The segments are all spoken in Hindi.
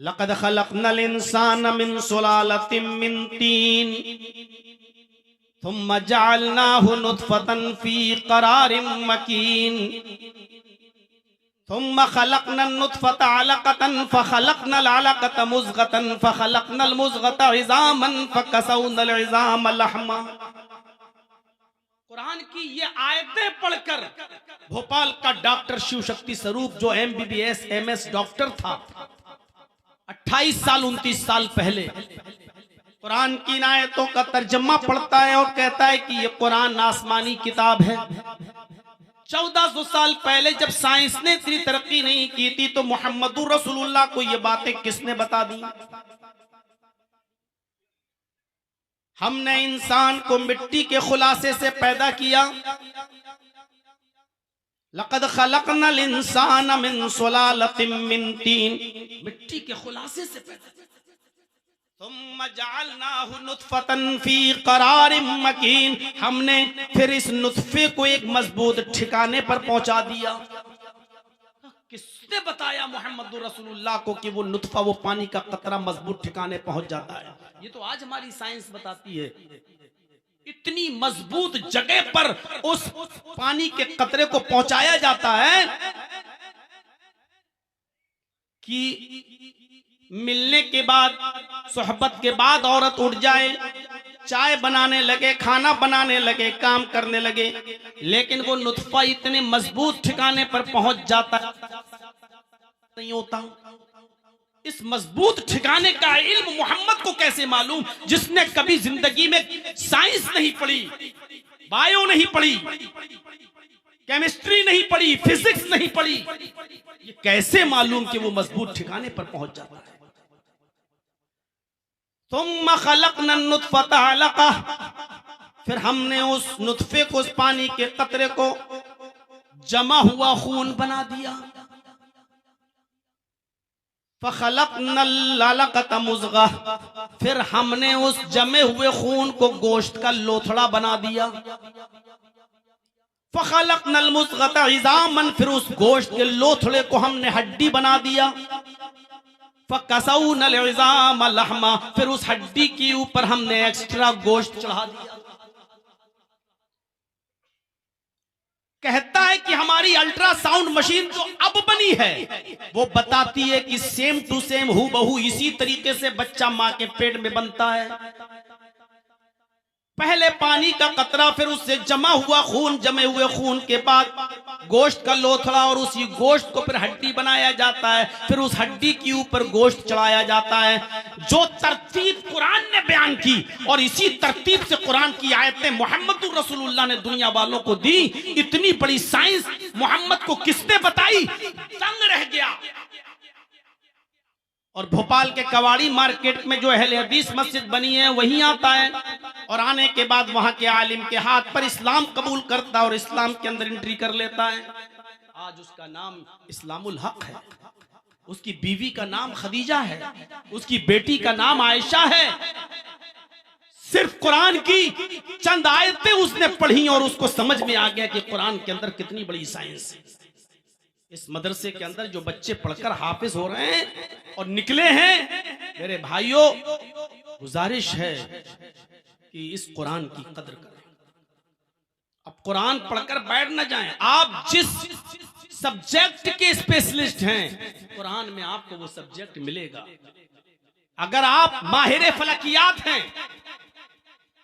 लक़द ख़लक़नल इंसान मिन सुलालतिम मिन तीन थुम्मा जअलनाहु नुत्फ़तन फ़ी क़रारिम मकीन थुम्मा ख़लक़नन नुत्फ़ता अलक़तन फ़ख़लक़नल अलक़त मुज़ग़तन फ़ख़लक़नल मुज़ग़ता इज़ामन फ़कसौनल इज़ाम लहमा। कुरान की ये आयतें पढ़कर भोपाल का डॉक्टर शिव शक्ति स्वरूप जो MBBS MS डॉक्टर था 28 साल 29 साल पहले कुरान की इन आयतों का तर्जमा पढ़ता है और कहता है कि ये कुरान आसमानी किताब है। 1400 साल पहले जब साइंस ने इतनी तरक्की नहीं की थी तो मोहम्मदुर रसूलुल्लाह को ये बातें किसने बता दी? हमने इंसान को मिट्टी के खुलासे से पैदा किया। लक़द ख़लक़नल इंसान मिन सुलालतिम मिन तीन, मिट्टी के खुलासे से पैदा किया। थुम्मा जअलनाहु नुत्फ़तन फ़ी क़रारिम मकीन, हमने फिर इस नुत्फ़े को एक मजबूत ठिकाने पर पहुंचा दिया। किसने बताया मोहम्मद रसूलुल्लाह को कि वो नुत्फ़ा, वो पानी का कतरा मजबूत ठिकाने पहुंच जाता है? ये तो आज हमारी साइंस बताती है। इतनी मजबूत जगह पर उस पानी के कतरे को पहुंचाया जाता है कि मिलने के बाद, सोहबत के बाद औरत उठ जाए, चाय बनाने लगे, खाना बनाने लगे, काम करने लगे, लेकिन वो नुत्फ़ा इतने मजबूत ठिकाने पर पहुंच जाता नहीं होता। इस मजबूत ठिकाने का इल्म मोहम्मद को कैसे मालूम, जिसने कभी जिंदगी में साइंस नहीं पढ़ी, बायो नहीं पढ़ी, केमिस्ट्री नहीं पढ़ी, फिजिक्स नहीं पढ़ी? ये कैसे मालूम कि वो मजबूत ठिकाने पर पहुंच जाता है? थुम्मा ख़लक़नन नुत्फ़ता अलक़ा, फिर हमने उस नुत्फ़े को, उस पानी के कतरे को जमा हुआ खून बना दिया। फ़ख़लक़नल अलक़त मुज़ग़ा, फिर हमने उस जमे हुए खून को गोश्त का लोथड़ा बना दिया। फ़ख़लक़नल मुज़ग़ता इज़ामन, फिर उस गोश्त के लोथड़े को हमने हड्डी बना दिया। फ़कसौनल इज़ाम लहमा, फिर उस हड्डी के ऊपर हमने एक्स्ट्रा गोश्त चढ़ा दिया। कहता है कि हमारी अल्ट्रासाउंड मशीन जो अब बनी है वो बताती है कि सेम टू सेम हूबहू इसी तरीके से बच्चा मां के पेट में बनता है। पहले पानी का कतरा, फिर उससे जमा हुआ खून, जमे हुए खून के बाद गोश्त का लोथड़ा, और उसी गोश्त को फिर हड्डी बनाया जाता है, फिर उस हड्डी के ऊपर गोश्त चढ़ाया जाता है। जो तरतीब कुरान ने बयान की और इसी तरतीब से कुरान की आयतें मोहम्मद रसूलुल्लाह ने दुनिया वालों को दी। इतनी बड़ी साइंस मोहम्मद को किसने बताई? दंग रह गया। और भोपाल के कवाड़ी मार्केट में जो अहले हदीस मस्जिद बनी है वहीं आता है, और आने के बाद वहां के आलिम के हाथ पर इस्लाम कबूल करता है और इस्लाम के अंदर एंट्री कर लेता है। आज उसका नाम इस्लामुल हक है, उसकी बीवी का नाम खदीजा है, उसकी बेटी का नाम आयशा है। सिर्फ कुरान की चंद आयतें उसने पढ़ी और उसको समझ में आ गया कि कुरान के अंदर कितनी बड़ी साइंस है। इस मदरसे के अंदर जो बच्चे पढ़कर हाफिज हो रहे हैं और निकले हैं, मेरे भाइयों, गुजारिश है कि इस कुरान की कदर करें। अब कुरान पढ़कर बैठ न जाएं। आप जिस सब्जेक्ट के स्पेशलिस्ट हैं, कुरान में आपको वो सब्जेक्ट मिलेगा। अगर आप माहिर फलकियात हैं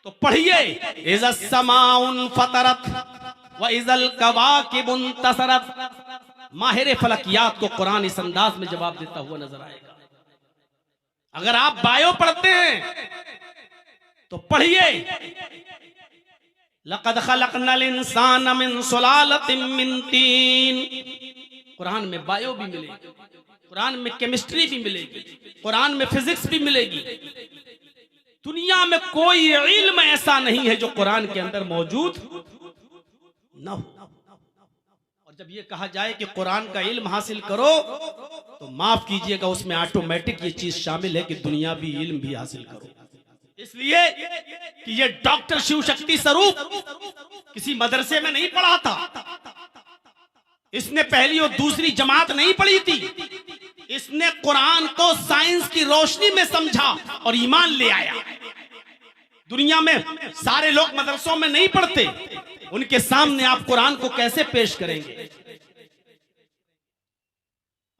तो पढ़िए, इज़स समाउन फतरत व इज़ल कवाकिबुन तसरत। माहिर फलकियात को कुरान इस अंदाज में जवाब देता हुआ नजर आएगा। अगर आप बायो पढ़ते हैं तो पढ़िए, लक़द ख़लक़नल इंसान मिन सुलालतिम मिन तीन। कुरान में बायो भी मिलेगी, कुरान में केमिस्ट्री भी मिलेगी, कुरान में फिजिक्स भी मिलेगी। दुनिया में कोई इल्म ऐसा नहीं है जो कुरान के अंदर मौजूद न हो। और जब ये कहा जाए कि कुरान का इल्म हासिल करो तो माफ कीजिएगा, उसमें ऑटोमेटिक ये चीज शामिल है कि दुनियावी इल्म भी हासिल करो। इसलिए कि ये डॉक्टर शिव शक्ति स्वरूप किसी मदरसे में नहीं पढ़ा था, इसने पहली और दूसरी जमात नहीं पढ़ी थी, इसने कुरान को साइंस की रोशनी में समझा और ईमान ले आया। दुनिया में सारे लोग मदरसों में नहीं पढ़ते, उनके सामने आप कुरान को कैसे पेश करेंगे?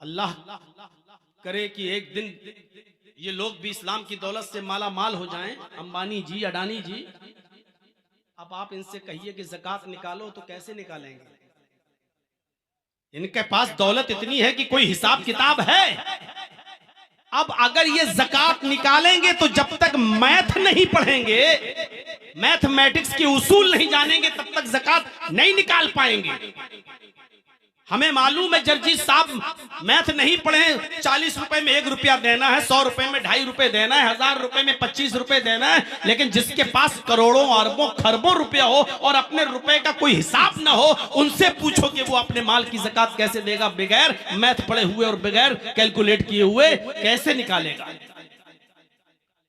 अल्लाह करे कि एक दिन ये लोग भी इस्लाम की दौलत से माला माल हो जाएं, अंबानी जी, अडानी जी। अब आप इनसे कहिए कि ज़कात निकालो तो कैसे निकालेंगे? इनके पास दौलत इतनी है कि कोई हिसाब किताब है। अब अगर ये ज़कात निकालेंगे तो जब तक मैथ नहीं पढ़ेंगे, मैथमेटिक्स के उसूल नहीं जानेंगे, तब तक ज़कात नहीं निकाल पाएंगे। हमें मालूम है जर्जी साहब मैथ नहीं पढ़े, 40 रुपए में 1 रुपया देना है, 100 रुपए में 2.5 रुपए देना है, 1000 रुपए में 25 रुपए देना है। लेकिन जिसके पास करोड़ों अरबों खरबों रुपया हो और अपने रुपए का कोई हिसाब ना हो, उनसे पूछो कि वो अपने माल की ज़कात कैसे देगा? बगैर मैथ पढ़े हुए और बगैर कैलकुलेट किए हुए कैसे निकालेगा?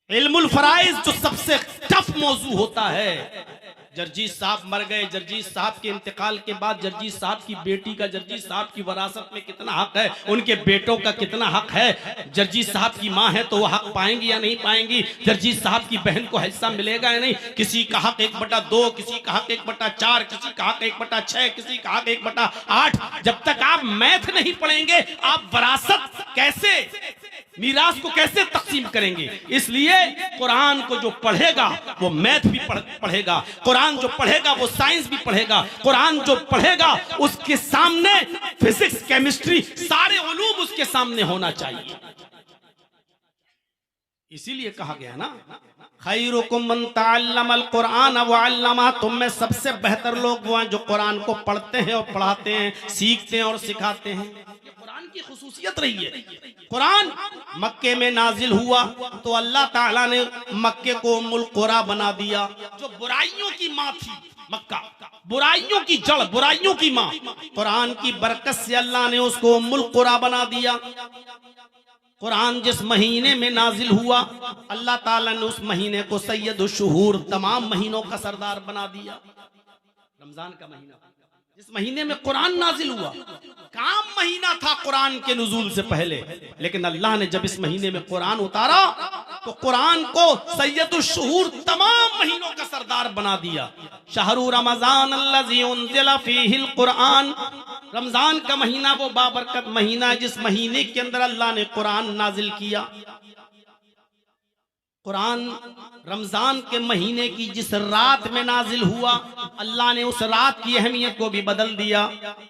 इल्मुल फराइज जो सबसे टफ मौजू होता है। जर्जीस साहब मर गए, जर्जीस साहब के इंतकाल के बाद जर्जीस साहब की बेटी का जर्जीस साहब की वरासत में कितना हक है, उनके बेटों का कितना हक है, जर्जीस साहब की मां है तो वो हक पाएंगी या नहीं पाएंगी, जर्जीस साहब की बहन को हिस्सा मिलेगा या नहीं, किसी का हक 1/2, किसी का हक 1/4, किसी का हक 1/6, किसी का हक 1/8। जब तक आप मैथ नहीं पढ़ेंगे आप वरासत कैसे, मीरास को कैसे तकसीम करेंगे? इसलिए कुरान को जो पढ़ेगा वो मैथ भी पढ़ेगा, कुरान जो पढ़ेगा वो साइंस भी पढ़ेगा, कुरान जो पढ़ेगा उसके सामने फिजिक्स, केमिस्ट्री, सारे उलूम उसके सामने होना चाहिए। इसीलिए कहा गया ना, खैरुकुम मन तअल्लमल कुरान व अल्लमा, तुम में सबसे बेहतर लोग वो हैं जो कुरान को पढ़ते हैं और पढ़ाते हैं, सीखते हैं और सिखाते हैं। ये कुरान की खुसूसियत रही है। कुरान मक्के में नाजिल हुआ तो अल्लाह ताला ने मक्के को उम्मुल कुरा बना दिया। जो बुराइयों की माँ थी मक्का, बुराइयों की जड़, बुराइयों की माँ, कुरान की बरकत से अल्लाह ने उसको उम्मुल कुरा बना दिया। कुरान जिस महीने में नाजिल हुआ अल्लाह ताला ने उस महीने को सैयदुश शुहूर, तमाम महीनों का सरदार बना दिया। रमजान का महीना जिस महीने में कुरान नाजिल हुआ, काम महीना था कुरान के नुज़ूल से पहले, लेकिन अल्लाह ने जब इस महीने में कुरान उतारा तो कुरान को सैयदुश शुहूर, तमाम महीनों का सरदार बना दिया। शहरु रमजान अल्लज़ी उन्ज़िला फ़ीहिल कुरान, रमजान का महीना वो बाबरकत महीना है जिस महीने के अंदर अल्लाह ने कुरान नाजिल किया। कुरान रमजान के महीने की जिस रात में नाजिल हुआ अल्लाह ने उस रात की अहमियत को भी बदल दिया।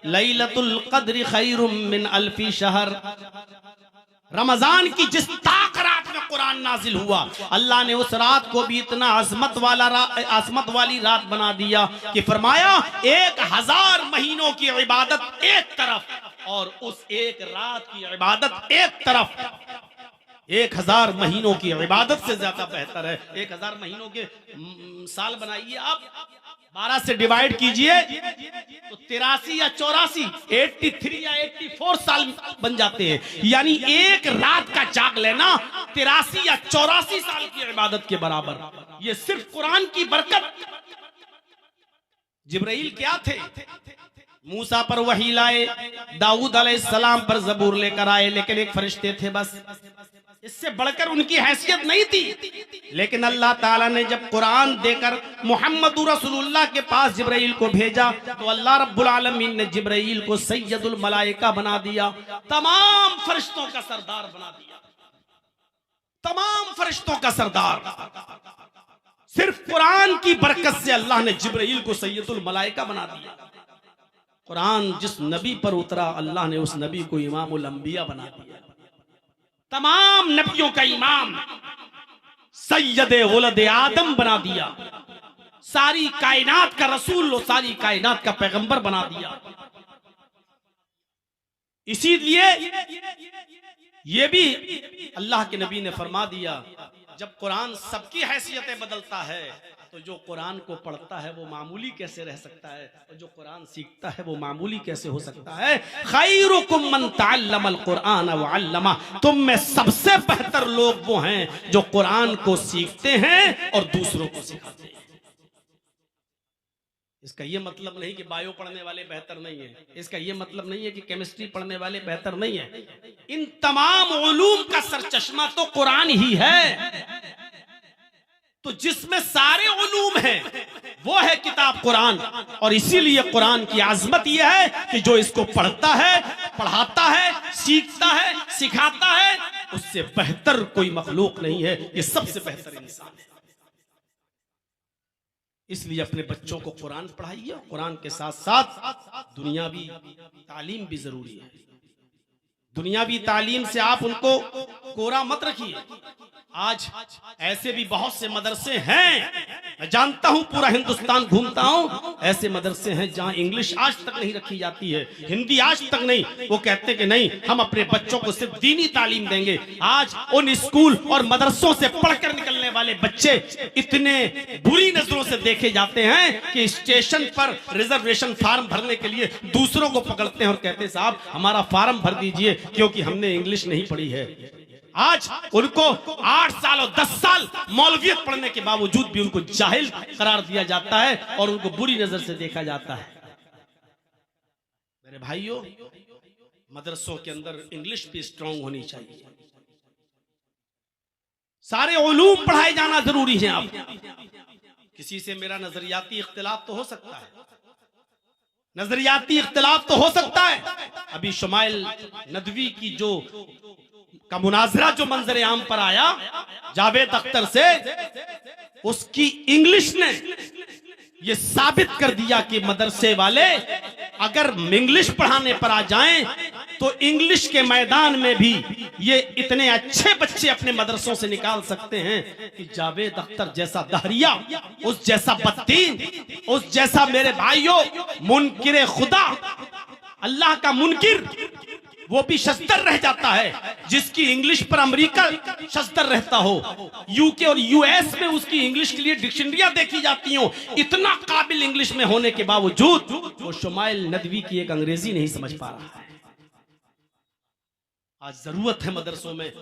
लैलतुल क़द्र खैरुम मिन अल्फी शहर, रमजान की जिस ताक रात में कुरान नाजिल हुआ अल्लाह ने उस रात को भी इतना अज़मत वाली रात बना दिया कि फरमाया 1000 महीनों की इबादत एक तरफ और उस एक रात की इबादत एक तरफ। 1000 महीनों की इबादत से ज्यादा बेहतर है। 1000 महीनों के साल बनाइए आप, 12 से डिवाइड कीजिए तो 83 या 84, 83 या 84 साल बन जाते हैं। यानी एक रात का जाग लेना 83 या 84 साल की इबादत के बराबर। ये सिर्फ कुरान की बरकत। जिब्राइल क्या थे? मूसा पर वही लाए, दाऊद अलैहिस्सलाम पर ज़बूर लेकर आए, लेकिन एक फरिश्ते थे बस, इससे बढ़कर उनकी हैसियत नहीं थी। लेकिन अल्लाह ताला ने जब कुरान देकर मुहम्मदुर रसूलुल्लाह के पास जिब्राइल को भेजा तो अल्लाह रब्बुल आलमीन ने जिब्राइल को सैयदुल मलाइका बना दिया, तमाम फरिश्तों का सरदार बना दिया, तमाम फरिश्तों का सरदार। सिर्फ कुरान की बरकत से अल्लाह ने जिब्राइल को सैयदुल मलाइका बना दिया। कुरान जिस नबी पर उतरा अल्लाह ने उस नबी को इमामुल अंबिया बना दिया, तमाम नबियों का इमाम, सैयदे वलदे आदम बना दिया, सारी कायनात का रसूल और सारी कायनात का पैगंबर बना दिया। इसीलिए ये भी अल्लाह के नबी ने फरमा दिया, जब कुरान सबकी हैसियतें बदलता है तो जो कुरान को पढ़ता है वो मामूली कैसे रह सकता है, और जो कुरान सीखता है वो मामूली कैसे हो सकता है। खैरुकुम मन तअल्लमल कुरान व अल्लमा, तुम में सबसे बेहतर लोग वो हैं जो कुरान को सीखते हैं और दूसरों को सिखाते हैं। इसका ये मतलब नहीं कि बायो पढ़ने वाले बेहतर नहीं है, इसका ये मतलब नहीं है कि केमिस्ट्री पढ़ने वाले बेहतर नहीं है। इन तमाम उलूम का सरचश्मा तो कुरान ही है। तो जिसमें सारे उलूम हैं वो है किताब कुरान। और इसीलिए कुरान की आजमत यह है कि जो इसको पढ़ता है, पढ़ाता है, सीखता है, सिखाता है, उससे बेहतर कोई मखलूक नहीं है, ये सबसे बेहतर इंसान है। इसलिए अपने बच्चों को कुरान पढ़ाइए, कुरान के साथ साथ दुनियावी तालीम भी जरूरी है। दुनियावी तालीम से आप उनको कोरा मत रखिए। आज ऐसे भी बहुत से मदरसे हैं, मैं जानता हूं, पूरा हिंदुस्तान घूमता हूं, ऐसे मदरसे हैं जहां इंग्लिश आज तक नहीं रखी जाती है, हिंदी आज तक नहीं। वो कहते कि नहीं, हम अपने बच्चों को सिर्फ दीनी तालीम देंगे। आज उन स्कूल और मदरसों से पढ़कर निकलने वाले बच्चे इतने बुरी नजरों से देखे जाते हैं कि स्टेशन पर रिजर्वेशन फार्म भरने के लिए दूसरों को पकड़ते हैं और कहते हैं साहब हमारा फार्म भर दीजिए क्योंकि हमने इंग्लिश नहीं पढ़ी है। आज उनको 8 साल और 10 साल मौलवियत पढ़ने के बावजूद भी उनको जाहिल करार दिया जाता है और उनको बुरी नजर से देखा जाता है। मेरे भाइयों, मदरसों के अंदर इंग्लिश भी स्ट्रांग होनी चाहिए। सारे उलूम पढ़ाए जाना जरूरी है। आप किसी से मेरा नजरियाती इख्तिलाफ तो हो सकता है, नजरियाती इख्तिलाफ तो हो सकता है। अभी शुमाइल नदवी की जो का मुनाजरा जो मंजर आम पर आया जावेद अख्तर से, उसकी इंग्लिश ने ये साबित कर दिया कि मदरसे वाले अगर इंग्लिश पढ़ाने पर आ जाएं तो इंग्लिश के मैदान में भी ये इतने अच्छे बच्चे अपने मदरसों से निकाल सकते हैं कि जावेद अख्तर जैसा दहरिया, उस जैसा बदतीन, उस जैसा मेरे भाइयों मुनकिर खुदा, अल्लाह का मुनकिर, वो भी शस्तर रह जाता है। जिसकी इंग्लिश पर अमेरिका शस्तर रहता हो, यूके और यूएस में उसकी इंग्लिश के लिए डिक्शनरियां देखी जाती हो, इतना काबिल इंग्लिश में होने के बावजूद वो शुमाइल नदवी की एक अंग्रेजी नहीं समझ पा रहा है। आज जरूरत है मदरसों में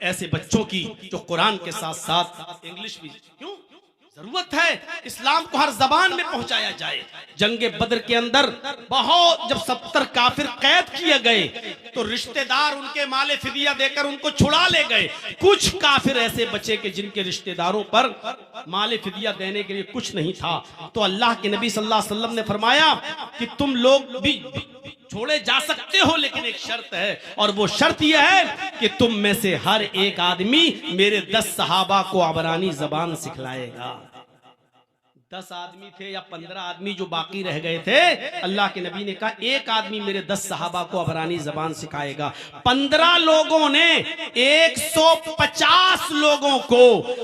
ऐसे बच्चों की जो कुरान के साथ साथ इंग्लिश भी, क्यों जरूरत है इस्लाम को हर जबान में पहुंचाया जाए। जंगे बद्र के अंदर बहुत जब 70 काफिर कैद किए गए तो रिश्तेदार उनके माले फिदिया देकर उनको छुड़ा ले गए। कुछ काफिर ऐसे बचे कि जिनके रिश्तेदारों पर माले फिदिया देने के लिए कुछ नहीं था। तो अल्लाह के नबी सल्लल्लाहु अलैहि वसल्लम ने फरमाया कि तुम लोग भी छोड़े जा सकते हो, लेकिन एक शर्त है, और वो शर्त यह है कि तुम में से हर एक आदमी मेरे 10 सहाबा को अबरानी जबान सिखलाएगा। 10 आदमी थे या 15 आदमी जो बाकी रह गए थे, अल्लाह के नबी ने कहा एक आदमी मेरे 10 सहाबा को अबरानी जबान सिखाएगा। 15 लोगों ने 150 लोगों को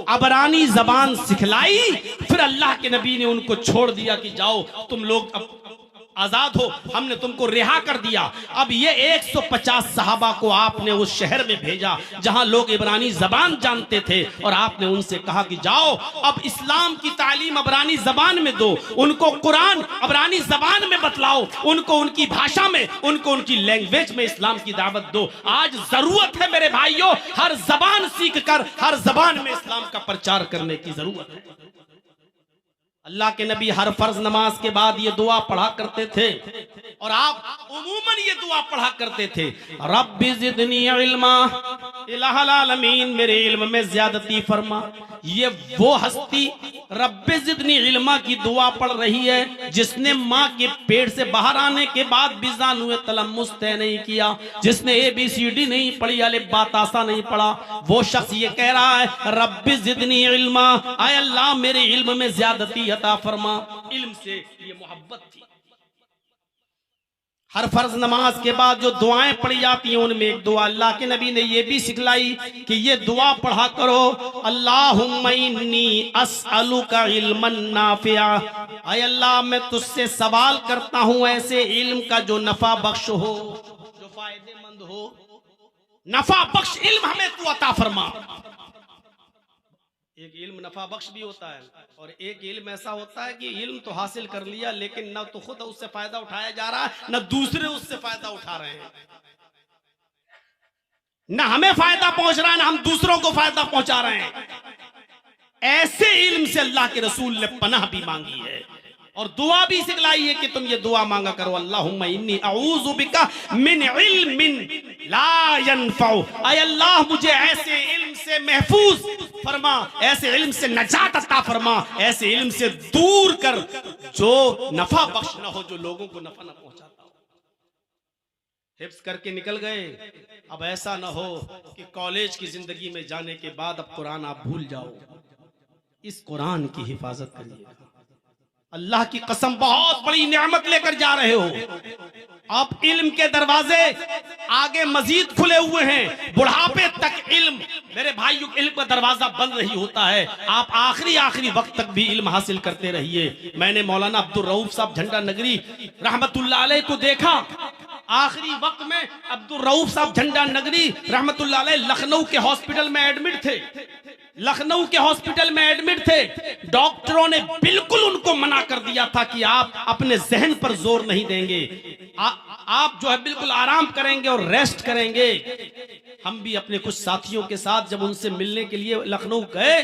अबरानी जबान सिखलाई। फिर अल्लाह के नबी ने उनको छोड़ दिया कि जाओ तुम लोग अब आजाद हो, हमने तुमको रिहा कर दिया। अब ये 150 सहाबा को आपने उस शहर में भेजा जहां लोग इब्रानी जबान जानते थे और आपने उनसे कहा कि जाओ अब इस्लाम की तालीम अबरानी जबान में दो, उनको कुरान अबरानी जबान में बतलाओ, उनको उनकी भाषा में, उनको उनकी लैंग्वेज में इस्लाम की दावत दो। आज जरूरत है मेरे भाइयों, हर जबान सीख कर हर जबान में इस्लाम का प्रचार करने की जरूरत है। अल्लाह के नबी हर फर्ज नमाज के बाद ये दुआ पढ़ा करते थे और आप उमूमन ये दुआ पढ़ा करते थे, रब्बि ज़िदनी इल्मा, इलाहुल आलमीन मेरे इल्म में ज्यादती फरमा। ये वो हस्ती रब्बि ज़िदनी इल्मा की दुआ पढ़ रही है जिसने माँ के पेट से बाहर आने के बाद भी ज़ानुए तलम्मुस तय नहीं किया, जिसने ABCD नहीं पढ़ी, अलिफ बा ता सा नहीं पढ़ा। वो शख्स ये कह रहा है रब्बि ज़िदनी इल्मा, आय अल्लाह मेरे इल्म में ज्यादती अता फरमा। इल्म से ये मोहब्बत थी। हर फर्ज नमाज के बाद जो दुआएं पढ़ी जाती हैं उनमें एक दुआ अल्लाह के नबी ने ये भी सिखलाई कि ये दुआ पढ़ा करो, अल्लाहुम्मा इन्नी अस्अलुका इल्मन नाफिआ, ऐ अल्लाह मैं तुझसे सवाल करता हूं ऐसे इल्म का जो नफा बख्श हो, जो फायदेमंद हो। नफा बख्श इल्म हमें तू अता फरमा। एक इल्म नफा बख्श भी होता है और एक इल्म ऐसा होता है कि इल्म तो हासिल कर लिया लेकिन न तो खुद उससे फायदा उठाया जा रहा है, न दूसरे उससे फायदा उठा रहे हैं, न हमें फायदा पहुंच रहा है, न हम दूसरों को फायदा पहुंचा रहे हैं। ऐसे इल्म से अल्लाह के रसूल ने पनाह भी मांगी है। और दुआ भी सिखलाई है कि तुम ये दुआ मांगा करो, अल्लाहुम्मा इन्नी अऊज़ु बिका मिन इल्मिन ला यनफ़उ, ऐ अल्लाह मुझे ऐसे इल्म से महफूज फरमा, ऐसे इल्म से नजात अता फरमा, ऐसे इल्म से दूर कर जो नफा बख्श ना हो, जो लोगों को नफा ना पहुंचाता हो। हिफ्ज़ करके निकल गए। अब ऐसा ना हो कि कॉलेज की जिंदगी में जाने के बाद अब कुरान आप भूल जाओ। इस कुरान की हिफाजत करिएगा। अल्लाह की कसम बहुत बड़ी नेमत लेकर जा रहे हो। अब इल्म के दरवाजे आगे मजीद खुले हुए हैं, बुढ़ापे तक इल्म, मेरे भाइयों, इल्म का दरवाजा बंद नहीं होता है। आप आखिरी वक्त तक भी इल्म हासिल करते रहिए। मैंने मौलाना अब्दुल रऊफ साहब झंडा नगरी रहमतुल्लाह अलैह को देखा। आखिरी वक्त में अब्दुल रऊफ साहब झंडा नगरी रहमतुल्लाह अलैह लखनऊ के हॉस्पिटल में एडमिट थे। लखनऊ के हॉस्पिटल में एडमिट थे। डॉक्टरों ने बिल्कुल उनको मना कर दिया था कि आप अपने जहन पर जोर नहीं देंगे, आप जो है बिल्कुल आराम करेंगे और रेस्ट करेंगे। हम भी अपने कुछ साथियों के साथ जब उनसे मिलने के लिए लखनऊ गए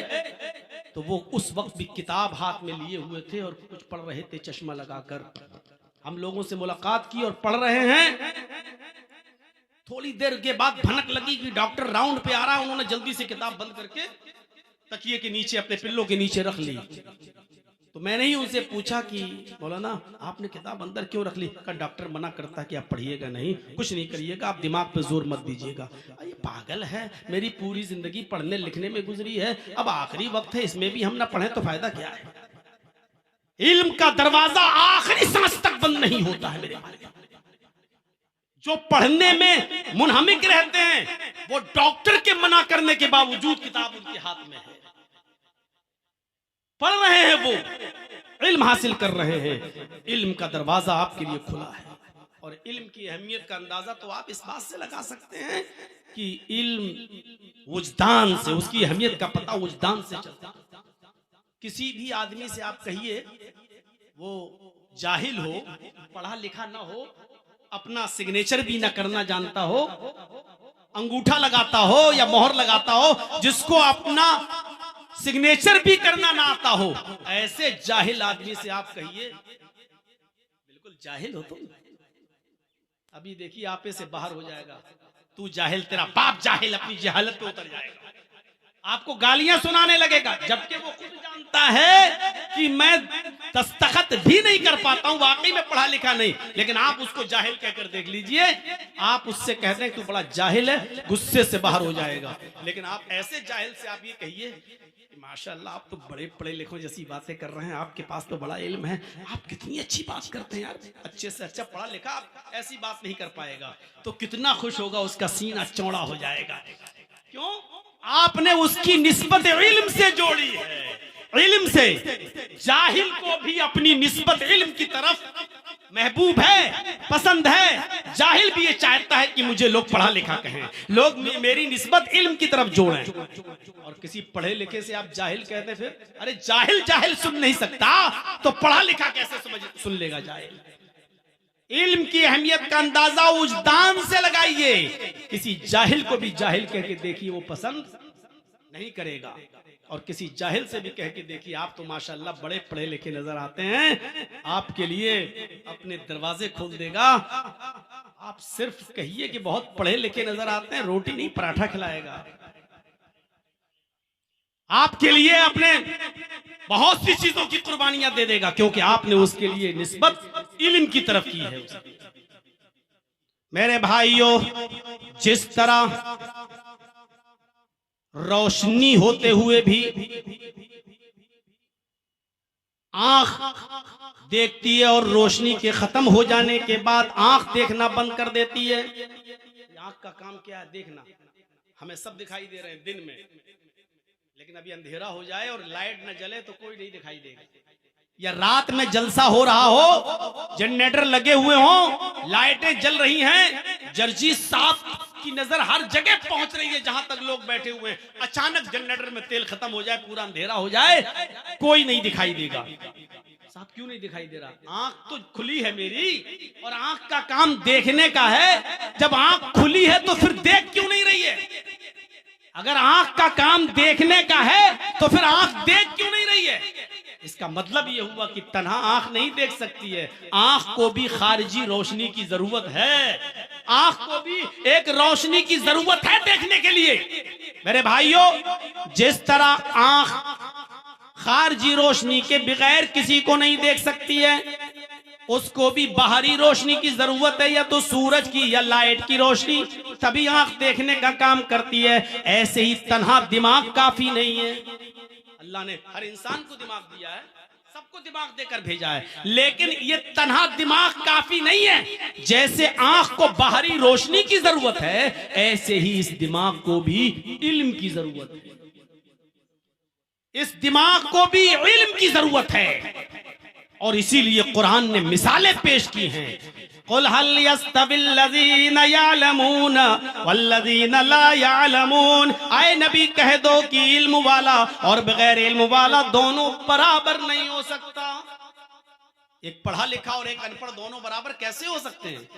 तो वो उस वक्त भी किताब हाथ में लिए हुए थे और कुछ पढ़ रहे थे चश्मा लगाकर। हम लोगों से मुलाकात की और पढ़ रहे हैं। थोड़ी देर के बाद भनक लगी कि डॉक्टर राउंड पे आ रहा है। उन्होंने जल्दी से किताब बंद करके तकिए के नीचे, अपने पिल्लों के नीचे रख ली। तो मैंने ही उनसे पूछा कि मौलाना आपने किताब अंदर क्यों रख ली? कहा डॉक्टर मना करता कि आप पढ़िएगा नहीं, कुछ नहीं करिएगा, आप दिमाग पे जोर मत दीजिएगा। ये पागल है, मेरी पूरी जिंदगी पढ़ने लिखने में गुजरी है, अब आखिरी वक्त है, इसमें भी हम ना पढ़े तो फायदा क्या है? इल्म का दरवाजा आखिरी सांस तक बंद नहीं होता है मेरे भाई। जो पढ़ने में मुनहमिक रहते हैं वो डॉक्टर के मना करने के बावजूद किताब उनके हाथ में है, पढ़ रहे हैं, वो इल्म हासिल कर रहे हैं। इल्म का दरवाजा आपके लिए खुला है। और इल्म की अहमियत का अंदाजा तो आप इस बात से लगा सकते हैं कि इल्म वुजदान से, उसकी अहमियत का पता वुजदान से चलता है। किसी भी आदमी से आप कहिए वो जाहिल हो, पढ़ा लिखा ना हो, अपना सिग्नेचर भी ना करना जानता हो, अंगूठा लगाता हो या मोहर लगाता हो, जिसको अपना सिग्नेचर भी करना ना आता हो, ऐसे जाहिल आदमी से आप कहिए बिल्कुल जाहिल हो तुम, अभी देखिए आपे से बाहर हो जाएगा, तू जाहिल, तेरा बाप जाहिल, अपनी जहालत पे उतर जाएगा, आपको गालियां सुनाने लगेगा। जबकि वो खुद जानता है कि मैं दस्तखत भी नहीं कर पाता हूं, वाकई में पढ़ा लिखा नहीं, लेकिन आप उसको जाहिल कहकर देख लीजिए। आप उससे कहते हैं तू बड़ा जाहिल है, गुस्से से बाहर हो जाएगा। लेकिन आप ऐसे जाहिल से आप ये कहिए माशाअल्लाह आप तो बड़े पढ़े लिखों जैसी बातें कर रहे हैं, आपके पास तो बड़ा इल्म है, आप कितनी अच्छी बात करते हैं यार, अच्छे से अच्छा पढ़ा लिखा, आप ऐसी बात नहीं कर पाएगा। तो कितना खुश होगा, उसका सीना चौड़ा हो जाएगा। क्यों? आपने उसकी निस्बत इल्म से जोड़ी है, इल्म से। जाहिल को भी अपनी निस्बत इल्म की तरफ महबूब है, पसंद है। जाहिल भी ये चाहता है कि मुझे लोग पढ़ा लिखा कहें, लोग मेरी निस्बत इल्म की तरफ जोड़ें। और किसी पढ़े लिखे से आप जाहिल कहते, फिर अरे जाहिल जाहिल सुन नहीं सकता तो पढ़ा लिखा कैसे सुन लेगा जाहिल? इल्म की अहमियत का अंदाजा वुजदान से लगाइए। किसी जाहिल को भी जाहिल कह के देखिए, वो पसंद नहीं करेगा। और किसी जाहिल से भी कह के देखिए, आप तो माशाअल्लाह बड़े पढ़े लिखे नजर आते हैं, आपके लिए अपने दरवाजे खोल देगा। आप सिर्फ कहिए कि बहुत पढ़े लिखे नजर आते हैं, रोटी नहीं पराठा खिलाएगा। आपके लिए अपने बहुत सी चीजों की कुर्बानियां दे देगा, क्योंकि आपने उसके लिए निस्बत इल्म की तरफ की है। मेरे भाइयों, जिस तरह रोशनी होते हुए भी आंख देखती है और रोशनी के खत्म हो जाने के बाद आंख देखना बंद कर देती है। आंख का काम क्या है? देखना। हमें सब दिखाई दे रहे हैं दिन में, लेकिन अभी अंधेरा हो जाए और लाइट न जले तो कोई नहीं दिखाई देगा। या रात में जलसा हो रहा हो, जनरेटर लगे हुए हो, लाइटें जल रही हैं, जर्जी साहब की नजर हर जगह पहुंच रही है जहां तक लोग बैठे हुए हैं, अचानक जनरेटर में तेल खत्म हो जाए, पूरा अंधेरा हो जाए, कोई नहीं दिखाई देगा। साहब क्यों नहीं दिखाई दे रहा? आंख तो खुली है मेरी, और आंख का काम देखने का है। जब आंख खुली है तो फिर देख क्यों नहीं रही है? अगर आंख का काम देखने का है तो फिर आंख देख क्यों नहीं रही है? इसका इसका मतलब ये हुआ कि तन्हा आंख नहीं देख सकती है, आंख को भी खारिजी रोशनी की जरूरत है, आंख को भी एक रोशनी की जरूरत है देखने के लिए। मेरे भाइयों, जिस तरह आंख खारिजी रोशनी के बगैर किसी को नहीं देख सकती है, उसको भी बाहरी रोशनी की जरूरत है, या तो सूरज की या लाइट की रोशनी, तभी आंख देखने का काम करती है। ऐसे ही तन्हा दिमाग काफी नहीं है। अल्लाह ने हर इंसान को दिमाग दिया है, सबको दिमाग देकर भेजा है, लेकिन ये तन्हा दिमाग काफी नहीं है। जैसे आंख को बाहरी रोशनी की जरूरत है, ऐसे ही इस दिमाग को भी इल्म की जरूरत है, इस दिमाग को भी इल्म की जरूरत है। और इसीलिए कुरान ने मिसालें पेश की हैं। कुल हल यस्तविल्लज़ीना यअलमून वल्लज़ीना ला यअलमून, आए नबी कह दो कि इल्म वाला और बगैर इल्म वाला दोनों बराबर नहीं हो सकता। एक पढ़ा लिखा और एक अनपढ़ दोनों बराबर कैसे हो सकते हैं?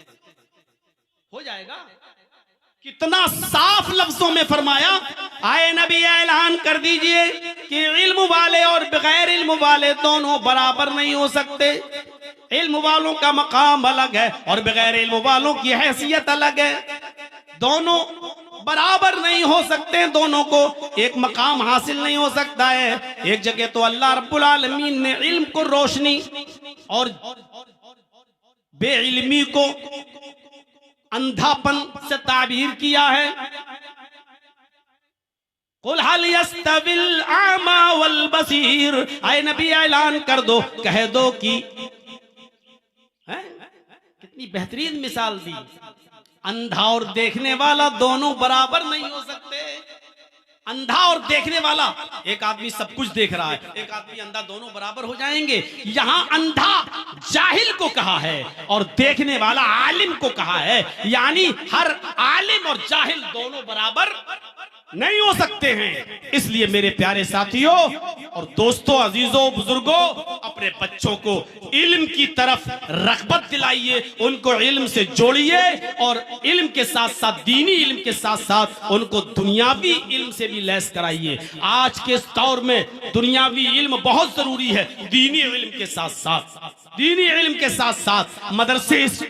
हो जाएगा? कितना साफ लफ्जों में फरमाया, आए नबी ऐलान कर दीजिए कि इल्म वाले और बगैर इल्म वाले दोनों बराबर नहीं हो सकते। इल्म वालों का मकाम अलग है और बगैर इल्म वालों की हैसियत अलग है। दोनों बराबर नहीं हो सकते, दोनों को एक मकाम हासिल नहीं हो सकता है। एक जगह तो अल्लाह रब्बुल आलमीन ने इल्म को रोशनी और बेइल्मी को अंधापन से ताबीर किया है। कुल हल यस्तविल आमा वल बसीर, आए नबी ऐलान कर दो, कह दो कि है? कितनी बेहतरीन मिसाल दी। अंधा और देखने वाला दोनों बराबर नहीं हो सकते। अंधा और देखने वाला, एक आदमी सब कुछ देख रहा है, एक आदमी अंधा, दोनों बराबर हो जाएंगे? यहां अंधा जाहिल को कहा है और देखने वाला आलिम को कहा है, यानी हर आलिम और जाहिल दोनों बराबर नहीं हो सकते हैं। इसलिए मेरे प्यारे साथियों और दोस्तों, अजीजों, बुजुर्गों, अपने बच्चों को इल्म की तरफ रग़बत दिलाइए, उनको इल्म से जोड़िए और इल्म के साथ साथ, दीनी इल्म के साथ साथ उनको दुनियावी इल्म से भी लैस कराइए। आज के इस दौर में दुनियावी इल्म बहुत जरूरी है, दीनी इल्म के साथ साथ, दीनी इल्म के साथ साथ मदरसे इस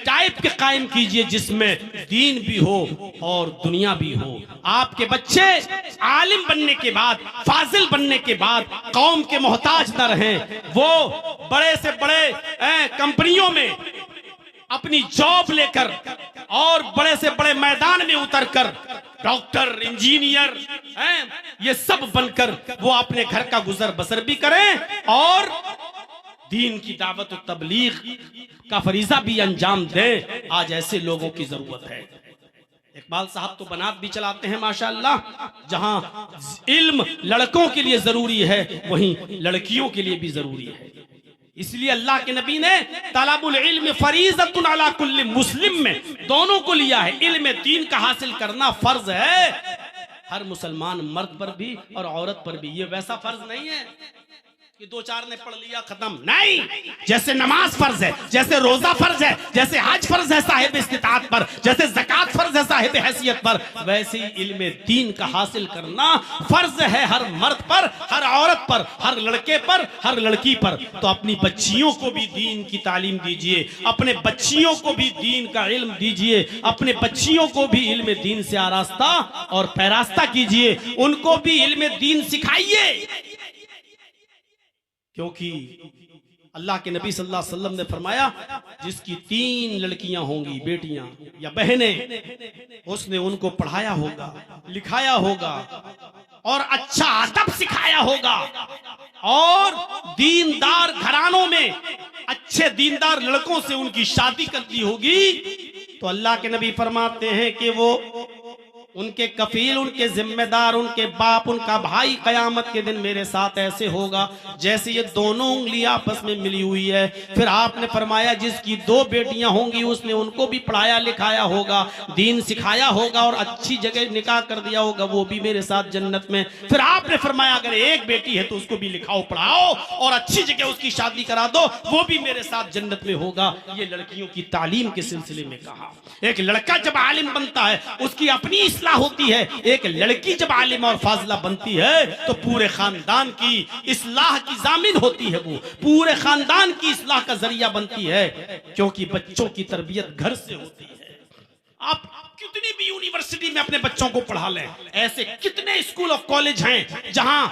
टाइप के कायम कीजिए जिसमें दीन भी हो और दुनिया भी हो। आपके बच्चे आलिम बनने के बाद, फाजिल बनने के बाद कौम के मोहताज न रहें, वो बड़े से बड़े कंपनियों में अपनी जॉब लेकर और बड़े से बड़े मैदान में उतरकर डॉक्टर, इंजीनियर, ये सब बनकर वो अपने घर का गुजर बसर भी करें और दीन की दावत और तबलीग का फरीजा भी अंजाम दे। आज ऐसे लोगों की जरूरत है। इकबाल साहब तो बनात भी चलाते हैं माशाअल्लाह। जहां इल्म लड़कों के लिए जरूरी है, वहीं लड़कियों के लिए भी जरूरी है। इसलिए अल्लाह के नबी ने तलबुल इल्म फरीज़तुन अला कुल्ली मुस्लिम में दोनों को लिया है। इल्म दीन का हासिल करना फर्ज है हर मुसलमान मर्द पर भी और औरत पर भी। ये वैसा फर्ज नहीं है कि दो चार ने पढ़ लिया खत्म, नहीं। जैसे नमाज फर्ज है, जैसे रोजा फर्ज है, जैसे हज फर्ज है साहिब इस्तिताअत पर, जैसे ज़कात फर्ज है साहिब हैसियत पर, वैसे ही इल्म दीन का हासिल करना फर्ज है हर मर्द पर, हर औरत पर, हर लड़के पर, हर लड़की पर। तो अपनी बच्चियों को भी दीन की तालीम दीजिए, अपने बच्चियों को भी दीन का इल्म दीजिए, अपने बच्चियों को भी इल्म दीन से आरास्ता और पैरास्ता कीजिए, उनको भी इल्म दीन सिखाइए। क्योंकि अल्लाह के नबी सल्लल्लाहु अलैहि वसल्लम ने फरमाया, जिसकी 3 लड़कियां होंगी, बेटियां या बहनें, उसने उनको पढ़ाया होगा, लिखाया होगा और अच्छा अदब सिखाया होगा और दीनदार घरानों में अच्छे दीनदार लड़कों से उनकी शादी कर दी होगी, तो अल्लाह के नबी फरमाते हैं कि वो उनके कफील, उनके जिम्मेदार, उनके बाप, उनका भाई कयामत के दिन मेरे साथ ऐसे होगा जैसे ये दोनों उंगलियां आपस में मिली हुई है। फिर आपने फरमाया जिसकी 2 बेटियां होंगी उसने उनको भी पढ़ाया लिखाया होगा, दीन सिखाया होगा और अच्छी जगह निकाह कर दिया होगा, वो भी मेरे साथ जन्नत में। फिर आपने फरमाया अगर एक बेटी है तो उसको भी लिखाओ पढ़ाओ और अच्छी जगह उसकी शादी करा दो, वो भी मेरे साथ जन्नत में होगा। ये लड़कियों की तालीम के सिलसिले में कहा। एक लड़का जब आलिम बनता है उसकी अपनी इस्लाह होती है। एक लड़की जब आलिमा और फाजिला बनती है तो पूरे खानदान की इस्लाह की जामिन होती है, वो पूरे खानदान की इस्लाह का जरिया बनती है, क्योंकि बच्चों की तरबियत घर से होती है। आप कितनी भी यूनिवर्सिटी में अपने बच्चों को पढ़ा लें, ऐसे कितने स्कूल और कॉलेज हैं जहां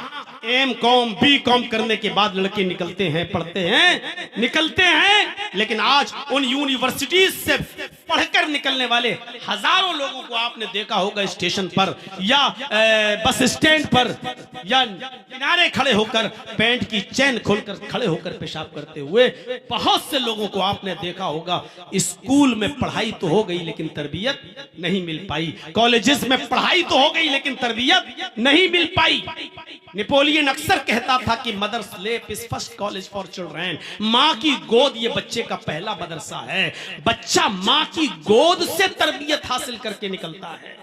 M.Com B.Com करने के बाद लड़के निकलते हैं, पढ़ते हैं, निकलते हैं, लेकिन आज उन यूनिवर्सिटीज से पढ़कर निकलने वाले हजारों लोगों को आपने देखा होगा स्टेशन पर या बस स्टैंड पर या किनारे खड़े होकर पैंट की चैन खोलकर खड़े होकर पेशाब करते हुए। बहुत से लोगों को आपने देखा होगा। स्कूल में पढ़ाई तो हो गई लेकिन तरबियत नहीं मिल पाई, कॉलेजेस में पढ़ाई तो हो गई लेकिन तरबियत नहीं मिल पाई। नेपोलियन अक्सर कहता था कि मदर्स लेप is first college for children, माँ की गोद ये बच्चे का पहला मदरसा है। बच्चा माँ की गोद से तरबियत हासिल करके निकलता है।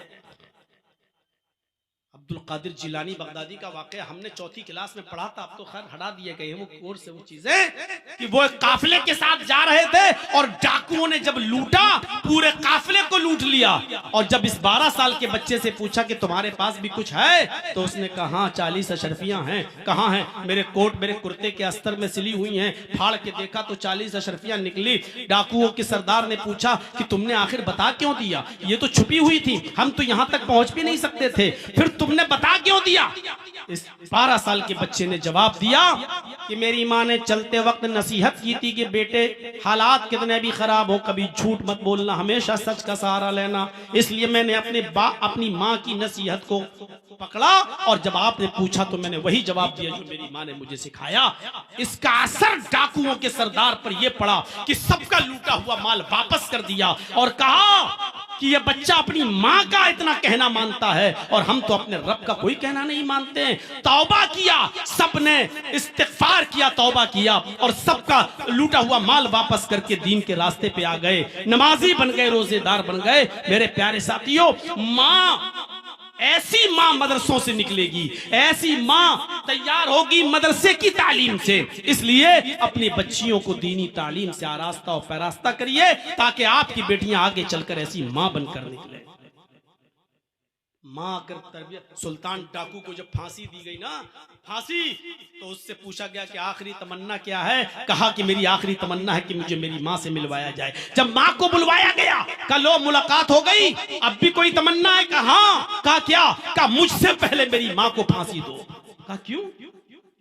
अब्दुल कादिर जिलानी बगदादी का वाकया हमने चौथी क्लास में पढ़ा था, अब तो खैर हटा दिए गए हैं वो कोर्स से वो चीजें, कि वो एक काफिले के साथ जा रहे थे और डाकुओं ने जब लूटा पूरे काफिले को लूट लिया। और जब इस 12 साल के बच्चे से पूछा कि तुम्हारे पास भी कुछ है, तो उसने कहा 40 अशरफियां हैं। कहाँ हैं? मेरे कोट मेरे कुर्ते के अस्तर में सिली हुई हैं। फाड़ के देखा तो 40 अशरफियां निकली। डाकुओं के सरदार ने पूछा कि तुमने आखिर बता क्यों दिया? ये तो छुपी हुई थी, हम तो यहां तक पहुंच भी नहीं सकते थे, फिर तुमने बता क्यों दिया? इस 12 साल के बच्चे ने जवाब दिया कि मेरी माँ ने चलते वक्त नसीहत की थी कि बेटे हालात कितने भी खराब हो कभी झूठ मत बोलना, हमेशा सच का सहारा लेना। इसलिए मैंने अपनी माँ की नसीहत को पकड़ा और जब आपने पूछा तो मैंने वही जवाब दिया जो मेरी माँ ने मुझे सिखाया। इसका असर डाकुओं के सरदार पर यह पड़ा कि सबका लूटा हुआ माल वापस कर दिया और कहा कि ये बच्चा अपनी माँ का इतना कहना मानता है और हम तो अपने रब का कोई कहना नहीं मानते हैं। तौबा किया, सबने इस्तिगफार किया, तौबा किया और सबका लूटा हुआ माल वापस करके दीन के रास्ते पे आ गए, नमाजी बन गए, रोजेदार बन गए। मेरे प्यारे साथियों, माँ, ऐसी माँ मदरसों से निकलेगी, ऐसी माँ तैयार होगी मदरसे की तालीम से। इसलिए अपनी बच्चियों को दीनी तालीम से आरास्ता और पैरास्ता करिए ताकि आपकी बेटियां आगे चलकर ऐसी माँ बनकर निकले। माँ अगर तरबियत, सुल्तान डाकू को जब फांसी दी गई ना, फांसी, तो उससे पूछा गया कि आखिरी तमन्ना क्या है? कहा कि मेरी आखिरी तमन्ना है कि मुझे मेरी माँ से मिलवाया जाए। जब माँ को बुलवाया गया, कहा लो मुलाकात हो गई, अब भी कोई तमन्ना है? कहा कहा क्या? कहा मुझसे पहले मेरी माँ को फांसी दो। कहा क्यों?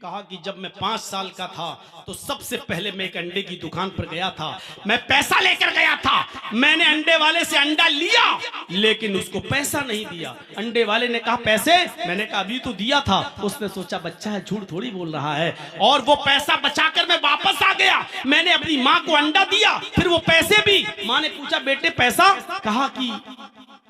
कहा कि जब मैं 5 साल का था तो सबसे पहले मैं एक अंडे की दुकान पर गया था, मैं पैसा लेकर गया था, मैंने अंडे वाले से अंडा लिया लेकिन उसको पैसा नहीं दिया। अंडे वाले ने कहा पैसे? मैंने कहा अभी तो दिया था। उसने सोचा बच्चा है, झूठ थोड़ी बोल रहा है, और वो पैसा बचाकर मैं वापस आ गया। मैंने अपनी माँ को अंडा दिया, फिर वो पैसे भी। माँ ने पूछा बेटे पैसा? कहा कि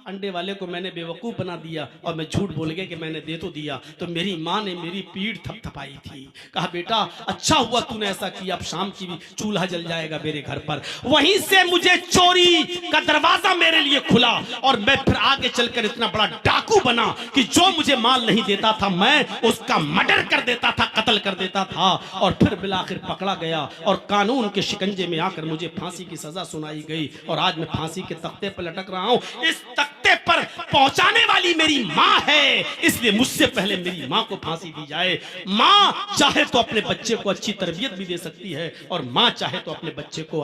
अंडे वाले को मैंने बेवकूफ बना दिया और मैं झूठ बोल गया कि मैंने दे तो दिया। तो मेरी माँ ने मेरी पीठ थपथपाई थी। कहा बेटा अच्छा हुआ तूने ऐसा किया, अब शाम की भी चूल्हा जल जाएगा मेरे घर पर। वहीं से मुझे चोरी का दरवाजा मेरे लिए खुला और मैं फिर आगे चलकर इतना बड़ा डाकू बना कि जो मुझे माल नहीं देता था मैं उसका मर्डर कर देता था, कत्ल कर देता था। और फिर बिलाखिर पकड़ा गया और कानून के शिकंजे में आकर मुझे फांसी की सजा सुनाई गई और आज मैं फांसी के तख्ते पर लटक रहा हूं। इस तख्ते पर पहुंचाने वाली मेरी माँ है, इसलिए मुझसे पहले मेरी माँ को फांसी दी जाए। माँ चाहे तो अपने बच्चे को अच्छी तरबियत भी दे सकती है और माँ चाहे तो अपने बच्चे को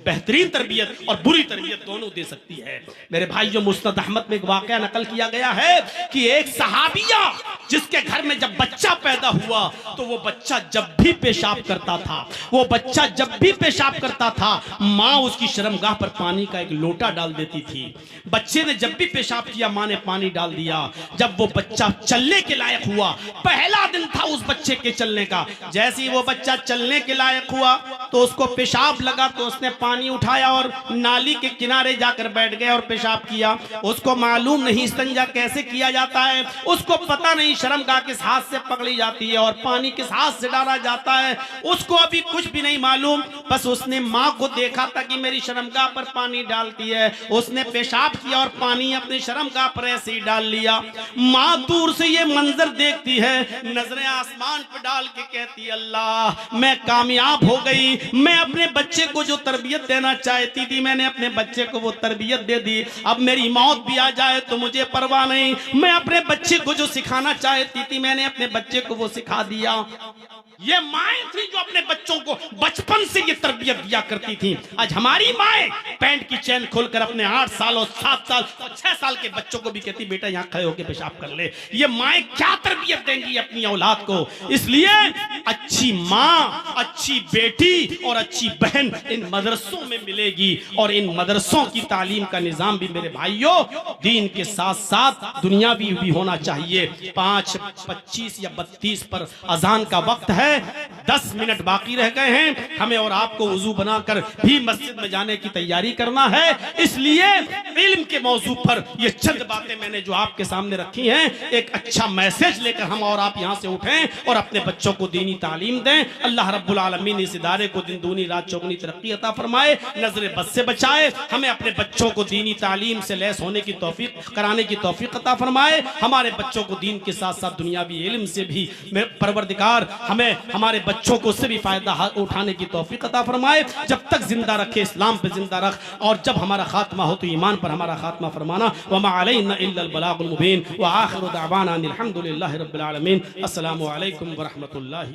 बेहतरीन तरबियत और बुरी तरबियत दोनों दे सकती है। मेरे भाइयों, मुस्नद अहमद में एक वाकया नकल किया गया है कि एक सहाबिया जिसके घर में जब बच्चा पैदा हुआ तो वो बच्चा जब भी पेशाब करता था, वो बच्चा जब भी पेशाब करता था, माँ उसकी शर्मगाह पर पानी का एक लोटा डाल देती थी। बच्चे ने जब भी पेशाब किया माँ ने पानी डाल दिया। जब वो बच्चा चलने के लायक हुआ, पहला दिन था उस बच्चे के चलने का, जैसे ही वो बच्चा चलने के लायक हुआ तो उसको पेशाब लगा तो उसने पानी उठाया और नाली के किनारे जाकर बैठ गया और पेशाब किया। उसको मालूम नहीं इस्तिंजा कैसे किया जाता है, उसको पता नहीं शर्मगाह किस हाथ से पकड़ी जाती है और पानी किस हाथ से डाला जाता है, उसको अभी कुछ भी नहीं मालूम। बस उसने माँ को देखा था कि मेरी शर्मगाह पर पानी डालती है, उसने पेशाब किया और पानी अपने शर्मगाह पर ऐसे ही डाल लिया। माँ दूर से ये मंजर देखती है, नजरें आसमान पर डाल के कहती अल्लाह मैं कामयाब हो गई, मैं अपने बच्चे को जो तरबियत देना चाहती थी, मैंने अपने बच्चे को वो तरबियत दे दी। अब मेरी मौत भी आ जाए तो मुझे परवाह नहीं। मैं अपने बच्चे को जो सिखाना चाहती थी, मैंने अपने बच्चे को वो सिखा दिया। ये माएँ थी जो अपने बच्चों को बचपन से ये तरबियत दिया करती थी। आज हमारी माएँ पैंट की चैन खोलकर अपने 8 साल और 7 साल और 6 साल के बच्चों को भी कहती, बेटा यहाँ खड़े होकर पेशाब कर ले। ये माएँ क्या तरबियत देंगी अपनी औलाद को? इसलिए अच्छी माँ, अच्छी बेटी और अच्छी बहन इन मदरसों में मिलेगी। और इन मदरसों की तालीम का निजाम भी मेरे भाइयों दीन के साथ साथ दुनियावी भी होना चाहिए। 5:25 या 32 पर अजान का वक्त है, 10 मिनट बाकी रह गए हैं। हमें और आपको वुजू बनाकर भी मस्जिद में जाने की तैयारी करना है। इसलिए इल्म के मौजू पर ये चंद बातें मैंने जो आपके सामने रखी हैं, एक अच्छा मैसेज लेकर हम और आप यहां से उठें और अपने बच्चों को दीनी तालीम दें। अल्लाह रब्बुल आलमीन इस इदारे को दिन दूनी रात चौगुनी तरक्की अता फरमाए, नजर बद से बचाए। हमें अपने बच्चों को दीनी तालीम से लैस होने की तौफीक कराने की तौफीक अता फरमाए। हमारे बच्चों को दीन के साथ साथ दुनियावी इल्म से भी परवरदिगार हमें हमारे बच्चों को उससे भी फायदा उठाने की तौफीक अता फरमाए। जब तक जिंदा रखे इस्लाम पे जिंदा रख, और जब हमारा खात्मा हो तो ईमान पर हमारा खात्मा फरमाना। वमा अलैना इल्लल बलागुल मुबीन व आखिरु दावाना अनिल हम्दुलिल्लाहि रब्बिल आलमीन। अस्सलामु अलैकुम व रहमतुल्लाहि।